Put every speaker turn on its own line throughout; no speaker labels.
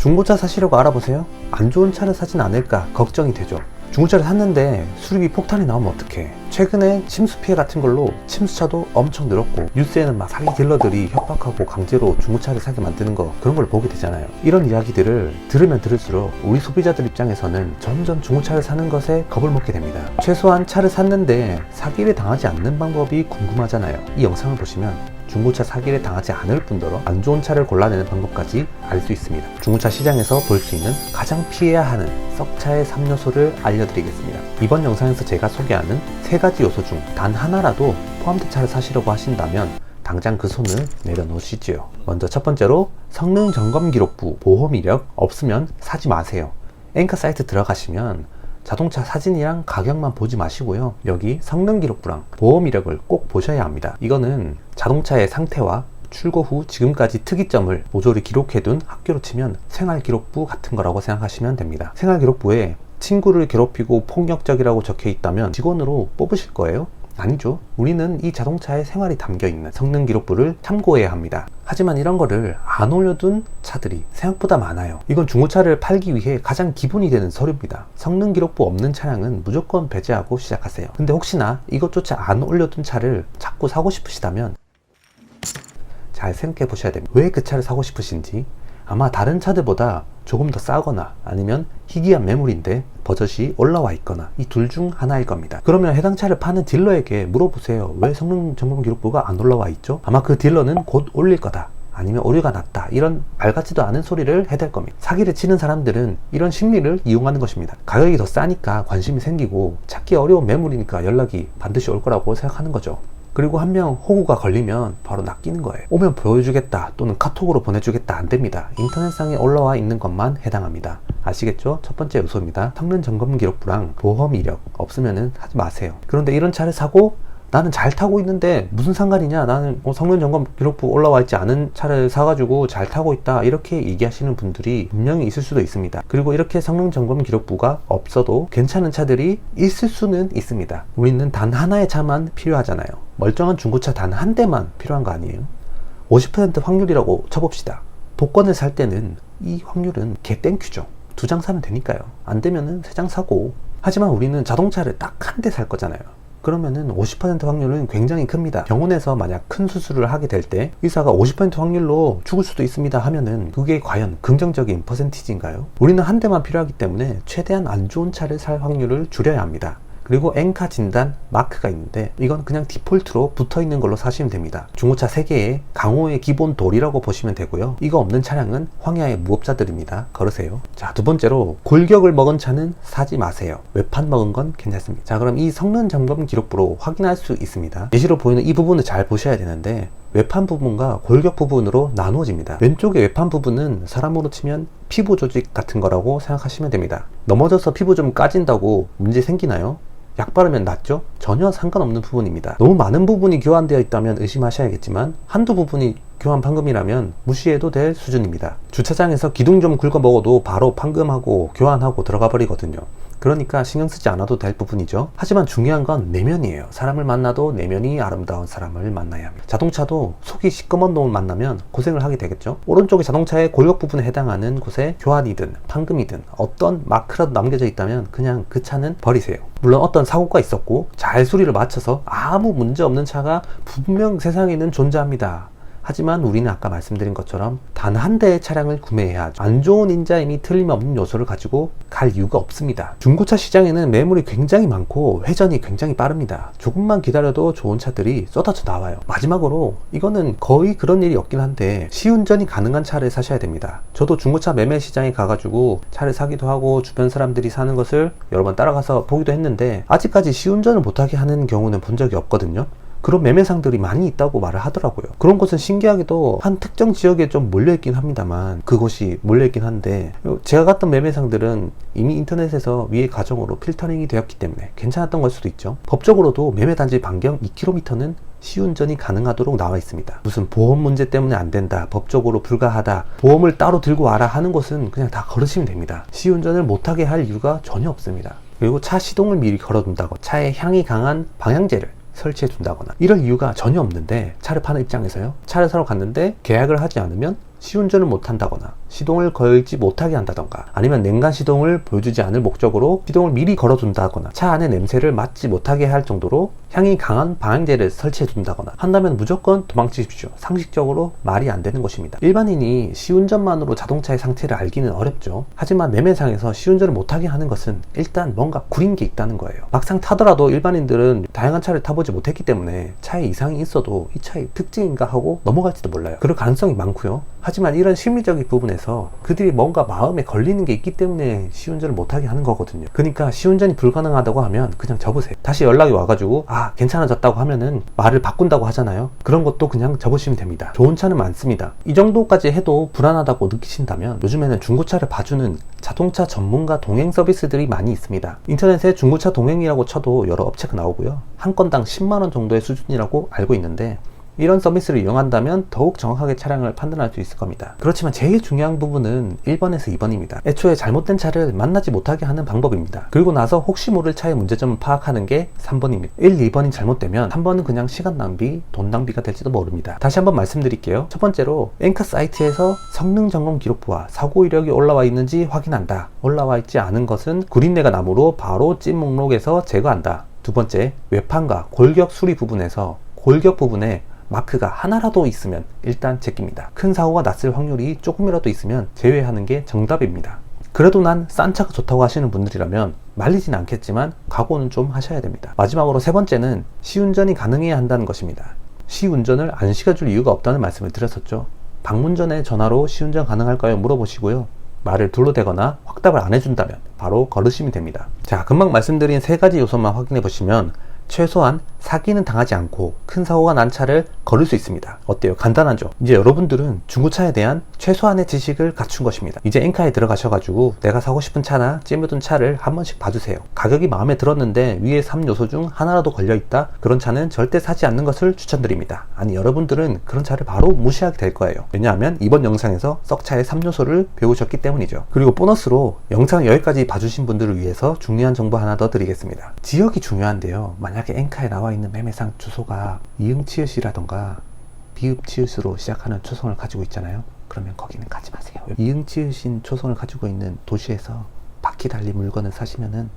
중고차 사시려고 알아보세요? 안 좋은 차를 사진 않을까 걱정이 되죠. 중고차를 샀는데 수리비 폭탄이 나오면 어떡해. 최근에 침수 피해 같은 걸로 침수차도 엄청 늘었고, 뉴스에는 막 사기 딜러들이 협박하고 강제로 중고차를 사게 만드는 거, 그런 걸 보게 되잖아요. 이런 이야기들을 들으면 들을수록 우리 소비자들 입장에서는 점점 중고차를 사는 것에 겁을 먹게 됩니다. 최소한 차를 샀는데 사기를 당하지 않는 방법이 궁금하잖아요. 이 영상을 보시면 중고차 사기를 당하지 않을 뿐더러 안 좋은 차를 골라내는 방법까지 알 수 있습니다. 중고차 시장에서 볼 수 있는 가장 피해야 하는 썩차의 3요소를 알려드리겠습니다. 이번 영상에서 제가 소개하는 3가지 요소 중 단 하나라도 포함된 차를 사시려고 하신다면 당장 그 손을 내려놓으시지요. 먼저 첫 번째로 성능 점검 기록부 보험 이력 없으면 사지 마세요. 엔카 사이트 들어가시면 자동차 사진이랑 가격만 보지 마시고요. 여기 성능 기록부랑 보험 이력을 꼭 보셔야 합니다. 이거는 자동차의 상태와 출고 후 지금까지 특이점을 모조리 기록해둔 학교로 치면 생활기록부 같은 거라고 생각하시면 됩니다. 생활기록부에 친구를 괴롭히고 폭력적이라고 적혀 있다면 직원으로 뽑으실 거예요? 아니죠. 우리는 이 자동차의 생활이 담겨있는 성능 기록부를 참고해야 합니다. 하지만 이런 거를 안 올려둔 차들이 생각보다 많아요. 이건 중고차를 팔기 위해 가장 기본이 되는 서류입니다. 성능 기록부 없는 차량은 무조건 배제하고 시작하세요. 근데 혹시나 이것조차 안 올려둔 차를 자꾸 사고 싶으시다면 잘 생각해 보셔야 됩니다. 왜 그 차를 사고 싶으신지. 아마 다른 차들보다 조금 더 싸거나 아니면 희귀한 매물인데 버젓이 올라와 있거나 이 둘 중 하나일 겁니다. 그러면 해당 차를 파는 딜러에게 물어보세요. 왜 성능 점검 기록부가 안 올라와 있죠? 아마 그 딜러는 곧 올릴 거다, 아니면 오류가 났다, 이런 말 같지도 않은 소리를 해댈 겁니다. 사기를 치는 사람들은 이런 심리를 이용하는 것입니다. 가격이 더 싸니까 관심이 생기고 찾기 어려운 매물이니까 연락이 반드시 올 거라고 생각하는 거죠. 그리고 한 명 호구가 걸리면 바로 낚이는 거예요. 오면 보여주겠다 또는 카톡으로 보내주겠다, 안 됩니다. 인터넷상에 올라와 있는 것만 해당합니다. 아시겠죠? 첫 번째 요소입니다. 성능 점검 기록부랑 보험 이력 없으면은 하지 마세요. 그런데 이런 차를 사고 나는 잘 타고 있는데 무슨 상관이냐, 나는 성능 점검 기록부 올라와 있지 않은 차를 사가지고 잘 타고 있다, 이렇게 얘기하시는 분들이 분명히 있을 수도 있습니다. 그리고 이렇게 성능 점검 기록부가 없어도 괜찮은 차들이 있을 수는 있습니다. 우리는 단 하나의 차만 필요하잖아요. 멀쩡한 중고차 단 한 대만 필요한 거 아니에요? 50% 확률이라고 쳐봅시다. 복권을 살 때는 이 확률은 개 땡큐죠. 2장 사면 되니까요. 안 되면은 3장 사고. 하지만 우리는 자동차를 딱 한 대 살 거잖아요. 그러면은 50% 확률은 굉장히 큽니다. 병원에서 만약 큰 수술을 하게 될 때 의사가 50% 확률로 죽을 수도 있습니다 하면은 그게 과연 긍정적인 퍼센티지인가요? 우리는 한 대만 필요하기 때문에 최대한 안 좋은 차를 살 확률을 줄여야 합니다. 그리고 엔카 진단 마크가 있는데 이건 그냥 디폴트로 붙어있는 걸로 사시면 됩니다. 중고차 3개의 강호의 기본 도리라고 보시면 되고요. 이거 없는 차량은 황야의 무법자들입니다. 걸으세요. 자, 두 번째로 골격을 먹은 차는 사지 마세요. 외판 먹은 건 괜찮습니다. 자, 그럼 이 성능 점검 기록부로 확인할 수 있습니다. 예시로 보이는 이 부분을 잘 보셔야 되는데 외판 부분과 골격 부분으로 나누어집니다. 왼쪽의 외판 부분은 사람으로 치면 피부 조직 같은 거라고 생각하시면 됩니다. 넘어져서 피부 좀 까진다고 문제 생기나요? 약 바르면 낫죠? 전혀 상관없는 부분입니다. 너무 많은 부분이 교환되어 있다면 의심하셔야겠지만 한두 부분이 교환 판금이라면 무시해도 될 수준입니다. 주차장에서 기둥 좀 긁어 먹어도 바로 판금하고 교환하고 들어가 버리거든요. 그러니까 신경 쓰지 않아도 될 부분이죠. 하지만 중요한 건 내면이에요. 사람을 만나도 내면이 아름다운 사람을 만나야 합니다. 자동차도 속이 시꺼먼 놈을 만나면 고생을 하게 되겠죠. 오른쪽의 자동차의 골격 부분에 해당하는 곳에 교환이든 판금이든 어떤 마크라도 남겨져 있다면 그냥 그 차는 버리세요. 물론 어떤 사고가 있었고 잘 수리를 마쳐서 아무 문제 없는 차가 분명 세상에는 존재합니다. 하지만 우리는 아까 말씀드린 것처럼 단 한 대의 차량을 구매해야 하죠. 안 좋은 인자임이 틀림없는 요소를 가지고 갈 이유가 없습니다. 중고차 시장에는 매물이 굉장히 많고 회전이 굉장히 빠릅니다. 조금만 기다려도 좋은 차들이 쏟아져 나와요. 마지막으로 이거는 거의 그런 일이 없긴 한데 시운전이 가능한 차를 사셔야 됩니다. 저도 중고차 매매 시장에 가가지고 차를 사기도 하고 주변 사람들이 사는 것을 여러 번 따라가서 보기도 했는데 아직까지 시운전을 못하게 하는 경우는 본 적이 없거든요. 그런 매매상들이 많이 있다고 말을 하더라고요. 그런 곳은 신기하게도 한 특정 지역에 좀 몰려있긴 합니다만, 그곳이 몰려있긴 한데 제가 갔던 매매상들은 이미 인터넷에서 위의 과정으로 필터링이 되었기 때문에 괜찮았던 걸 수도 있죠. 법적으로도 매매단지 반경 2km는 시운전이 가능하도록 나와 있습니다. 무슨 보험 문제 때문에 안 된다, 법적으로 불가하다, 보험을 따로 들고 와라 하는 곳은 그냥 다 걸으시면 됩니다. 시운전을 못하게 할 이유가 전혀 없습니다. 그리고 차 시동을 미리 걸어둔다고 차에 향이 강한 방향제를 설치해 둔다거나 이럴 이유가 전혀 없는데, 차를 파는 입장에서요, 차를 사러 갔는데 계약을 하지 않으면 시운전을 못한다거나 시동을 걸지 못하게 한다던가, 아니면 냉간 시동을 보여주지 않을 목적으로 시동을 미리 걸어둔다거나, 차 안의 냄새를 맡지 못하게 할 정도로 향이 강한 방향제를 설치해 둔다거나 한다면 무조건 도망치십시오. 상식적으로 말이 안 되는 것입니다. 일반인이 시운전만으로 자동차의 상태를 알기는 어렵죠. 하지만 매매상에서 시운전을 못하게 하는 것은 일단 뭔가 구린 게 있다는 거예요. 막상 타더라도 일반인들은 다양한 차를 타보지 못했기 때문에 차에 이상이 있어도 이 차의 특징인가 하고 넘어갈지도 몰라요. 그럴 가능성이 많고요. 하지만 이런 심리적인 부분에서 그들이 뭔가 마음에 걸리는 게 있기 때문에 시운전을 못하게 하는 거거든요. 그러니까 시운전이 불가능하다고 하면 그냥 접으세요. 다시 연락이 와가지고 괜찮아졌다고 하면은 말을 바꾼다고 하잖아요. 그런 것도 그냥 접으시면 됩니다. 좋은 차는 많습니다. 이 정도까지 해도 불안하다고 느끼신다면 요즘에는 중고차를 봐주는 자동차 전문가 동행 서비스들이 많이 있습니다. 인터넷에 중고차 동행이라고 쳐도 여러 업체가 나오고요. 한 건당 10만원 정도의 수준이라고 알고 있는데, 이런 서비스를 이용한다면 더욱 정확하게 차량을 판단할 수 있을 겁니다. 그렇지만 제일 중요한 부분은 1번에서 2번입니다. 애초에 잘못된 차를 만나지 못하게 하는 방법입니다. 그리고 나서 혹시 모를 차의 문제점을 파악하는 게 3번입니다. 1, 2번이 잘못되면 3번은 그냥 시간 낭비, 돈 낭비가 될지도 모릅니다. 다시 한번 말씀드릴게요. 첫 번째로 엔카 사이트에서 성능 점검 기록부와 사고 이력이 올라와 있는지 확인한다. 올라와 있지 않은 것은 구린내가 나므로 바로 찐 목록에서 제거한다. 두 번째, 외판과 골격 수리 부분에서 골격 부분에 마크가 하나라도 있으면 일단 제낍니다. 큰 사고가 났을 확률이 조금이라도 있으면 제외하는 게 정답입니다. 그래도 난 싼 차가 좋다고 하시는 분들이라면 말리진 않겠지만 각오는 좀 하셔야 됩니다. 마지막으로 세 번째는 시운전이 가능해야 한다는 것입니다. 시운전을 안 시켜줄 이유가 없다는 말씀을 드렸었죠. 방문 전에 전화로 시운전 가능할까요? 물어보시고요. 말을 둘러대거나 확답을 안 해준다면 바로 걸으시면 됩니다. 자, 금방 말씀드린 세 가지 요소만 확인해 보시면 최소한 사기는 당하지 않고 큰 사고가 난 차를 걸을 수 있습니다. 어때요? 간단하죠? 이제 여러분들은 중고차에 대한 최소한의 지식을 갖춘 것입니다. 이제 엔카에 들어가셔가지고 내가 사고 싶은 차나 찜해둔 차를 한 번씩 봐주세요. 가격이 마음에 들었는데 위에 3요소 중 하나라도 걸려있다? 그런 차는 절대 사지 않는 것을 추천드립니다. 아니, 여러분들은 그런 차를 바로 무시하게 될 거예요. 왜냐하면 이번 영상에서 썩차의 3요소를 배우셨기 때문이죠. 그리고 보너스로 영상 여기까지 봐주신 분들을 위해서 중요한 정보 하나 더 드리겠습니다. 지역이 중요한데요. 만약에 엔카에 나와 있는 매매상 주소가 이응치읓이라던가 비읍치읓으로 시작하는 초성을 가지고 있잖아요. 그러면 거기는 가지 마세요. 이응치읓인 초성을 가지고 있는 도시에서 바퀴 달린 물건을 사시면은.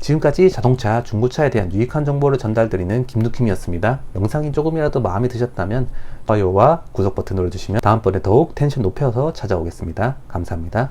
지금까지 자동차, 중고차에 대한 유익한 정보를 전달드리는 김누킴이었습니다. 영상이 조금이라도 마음에 드셨다면 좋아요와 구독 버튼 눌러주시면 다음번에 더욱 텐션 높여서 찾아오겠습니다. 감사합니다.